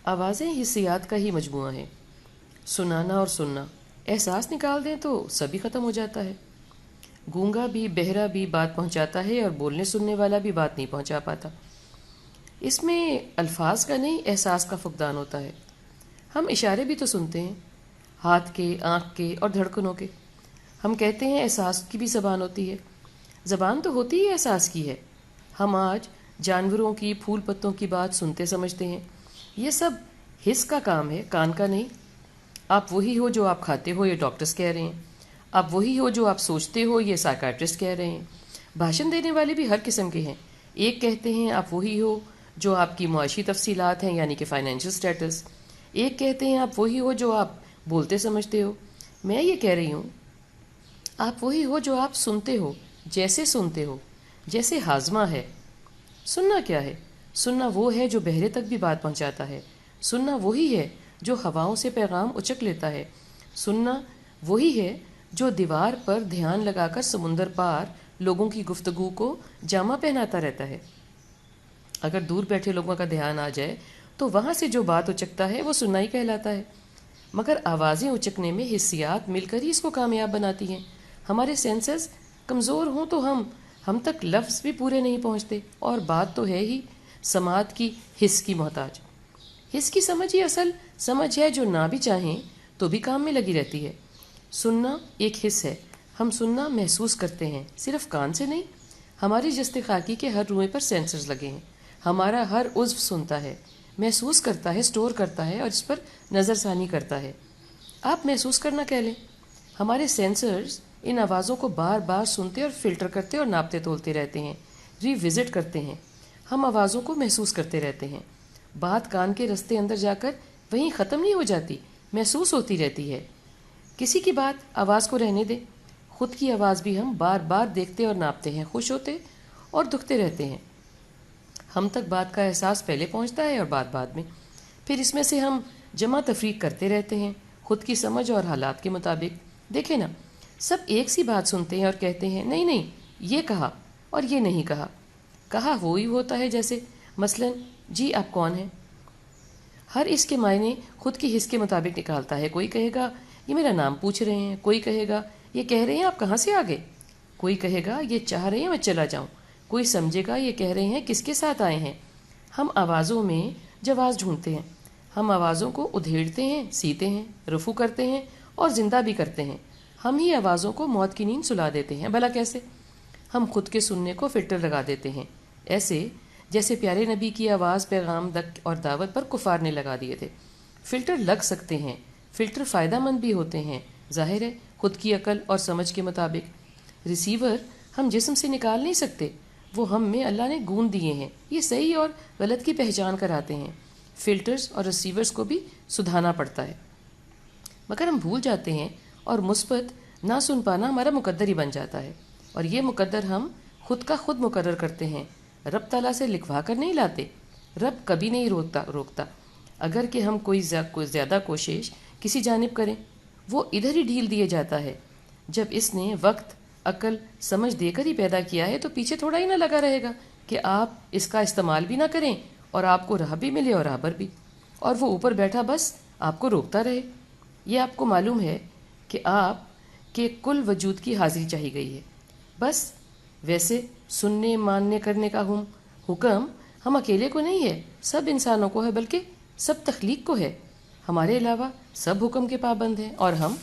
آوازیں حسیات کا ہی مجموعہ ہیں۔ سنانا اور سننا، احساس نکال دیں تو سبھی ختم ہو جاتا ہے۔ گونگا بھی بہرا بھی بات پہنچاتا ہے اور بولنے سننے والا بھی بات نہیں پہنچا پاتا۔ اس میں الفاظ کا نہیں، احساس کا فقدان ہوتا ہے۔ ہم اشارے بھی تو سنتے ہیں، ہاتھ کے، آنکھ کے اور دھڑکنوں کے۔ ہم کہتے ہیں احساس کی بھی زبان ہوتی ہے۔ زبان تو ہوتی ہی احساس کی ہے۔ ہم آج جانوروں کی، پھول پتوں کی بات سنتے سمجھتے ہیں۔ یہ سب حس کا کام ہے، کان کا نہیں۔ آپ وہی ہو جو آپ کھاتے ہو، یہ ڈاکٹرز کہہ رہے ہیں۔ آپ وہی ہو جو آپ سوچتے ہو، یہ سائیکیٹرسٹ کہہ رہے ہیں۔ بھاشن دینے والے بھی ہر قسم کے ہیں۔ ایک کہتے ہیں آپ وہی ہو جو آپ کی معاشی تفصیلات ہیں، یعنی کہ فائنینشل سٹیٹس۔ ایک کہتے ہیں آپ وہی ہو جو آپ بولتے سمجھتے ہو۔ میں یہ کہہ رہی ہوں آپ وہی ہو جو آپ سنتے ہو، سنتے ہو جیسے ہاضمہ ہے۔ سننا کیا ہے؟ سننا وہ ہے جو بہرے تک بھی بات پہنچاتا ہے۔ سننا وہی ہے جو ہواؤں سے پیغام اچک لیتا ہے۔ سننا وہی ہے جو دیوار پر دھیان لگا کر سمندر پار لوگوں کی گفتگو کو جامہ پہناتا رہتا ہے۔ اگر دور بیٹھے لوگوں کا دھیان آ جائے تو وہاں سے جو بات اچکتا ہے وہ سننا ہی کہلاتا ہے۔ مگر آوازیں اچکنے میں حسیات مل کر ہی اس کو کامیاب بناتی ہیں۔ ہمارے سینسز کمزور ہوں تو ہم تک لفظ بھی پورے نہیں پہنچتے، اور بات تو ہے ہی سماعت کی، حس کی محتاج۔ حس کی سمجھ ہی اصل سمجھ ہے جو نہ بھی چاہیں تو بھی کام میں لگی رہتی ہے۔ سننا ایک حس ہے۔ ہم سننا محسوس کرتے ہیں، صرف کان سے نہیں۔ ہماری جست خاکی کے ہر روئے پر سینسرز لگے ہیں۔ ہمارا ہر عضو سنتا ہے، محسوس کرتا ہے، سٹور کرتا ہے اور اس پر نظر ثانی کرتا ہے۔ آپ محسوس کرنا کہہ لیں۔ ہمارے سینسرز ان آوازوں کو بار بار سنتے اور فلٹر کرتے اور ناپتے تولتے رہتے ہیں، ری وزٹ کرتے ہیں۔ ہم آوازوں کو محسوس کرتے رہتے ہیں۔ بات کان کے رستے اندر جا کر وہیں ختم نہیں ہو جاتی، محسوس ہوتی رہتی ہے۔ کسی کی بات آواز کو رہنے دیں، خود کی آواز بھی ہم بار بار دیکھتے اور ناپتے ہیں، خوش ہوتے اور دکھتے رہتے ہیں۔ ہم تک بات کا احساس پہلے پہنچتا ہے اور بات بعد میں، پھر اس میں سے ہم جمع تفریق کرتے رہتے ہیں خود کی سمجھ اور حالات کے مطابق۔ دیکھیں نا، سب ایک سی بات سنتے ہیں اور کہتے ہیں نہیں نہیں یہ کہا اور یہ نہیں کہا۔ کہا وہی ہوتا ہے، جیسے مثلاً جی آپ کون ہیں؟ ہر اس کے معنی خود کی حس کے مطابق نکالتا ہے۔ کوئی کہے گا یہ میرا نام پوچھ رہے ہیں، کوئی کہے گا یہ کہہ رہے ہیں آپ کہاں سے آ گئے، کوئی کہے گا یہ چاہ رہے ہیں میں چلا جاؤں، کوئی سمجھے گا یہ کہہ رہے ہیں کس کے ساتھ آئے ہیں۔ ہم آوازوں میں جواز ڈھونڈتے ہیں۔ ہم آوازوں کو ادھیڑتے ہیں، سیتے ہیں، رفو کرتے ہیں اور زندہ بھی کرتے ہیں۔ ہم ہی آوازوں کو موت کی نیند سلا دیتے ہیں۔ بھلا کیسے؟ ہم خود کے سننے کو فلٹر لگا دیتے ہیں، ایسے جیسے پیارے نبی کی آواز پیغام اور دعوت پر کفار نے لگا دیے تھے۔ فلٹر لگ سکتے ہیں، فلٹر فائدہ مند بھی ہوتے ہیں، ظاہر ہے خود کی عقل اور سمجھ کے مطابق۔ ریسیور ہم جسم سے نکال نہیں سکتے، وہ ہم میں اللہ نے گون دیے ہیں، یہ صحیح اور غلط کی پہچان کراتے ہیں۔ فلٹرز اور ریسیورز کو بھی سدھانا پڑتا ہے، مگر ہم بھول جاتے ہیں اور مثبت نہ سن پانا ہمارا مقدر ہی بن جاتا ہے، اور یہ مقدر ہم خود کا خود مقرر کرتے ہیں، رب تعالیٰ سے لکھوا کر نہیں لاتے۔ رب کبھی نہیں روکتا اگر کہ ہم کوئی زیادہ کوشش کسی جانب کریں، وہ ادھر ہی ڈھیل دیے جاتا ہے۔ جب اس نے وقت، عقل، سمجھ دے کر ہی پیدا کیا ہے تو پیچھے تھوڑا ہی نہ لگا رہے گا کہ آپ اس کا استعمال بھی نہ کریں اور آپ کو راہ بھی ملے اور راہبر بھی، اور وہ اوپر بیٹھا بس آپ کو روکتا رہے۔ یہ آپ کو معلوم ہے کہ آپ کے کل وجود کی حاضری چاہی گئی ہے۔ بس ویسے سننے، ماننے، کرنے کا حکم ہم اکیلے کو نہیں ہے، سب انسانوں کو ہے، بلکہ سب تخلیق کو ہے۔ ہمارے علاوہ سب حکم کے پابند ہیں اور ہم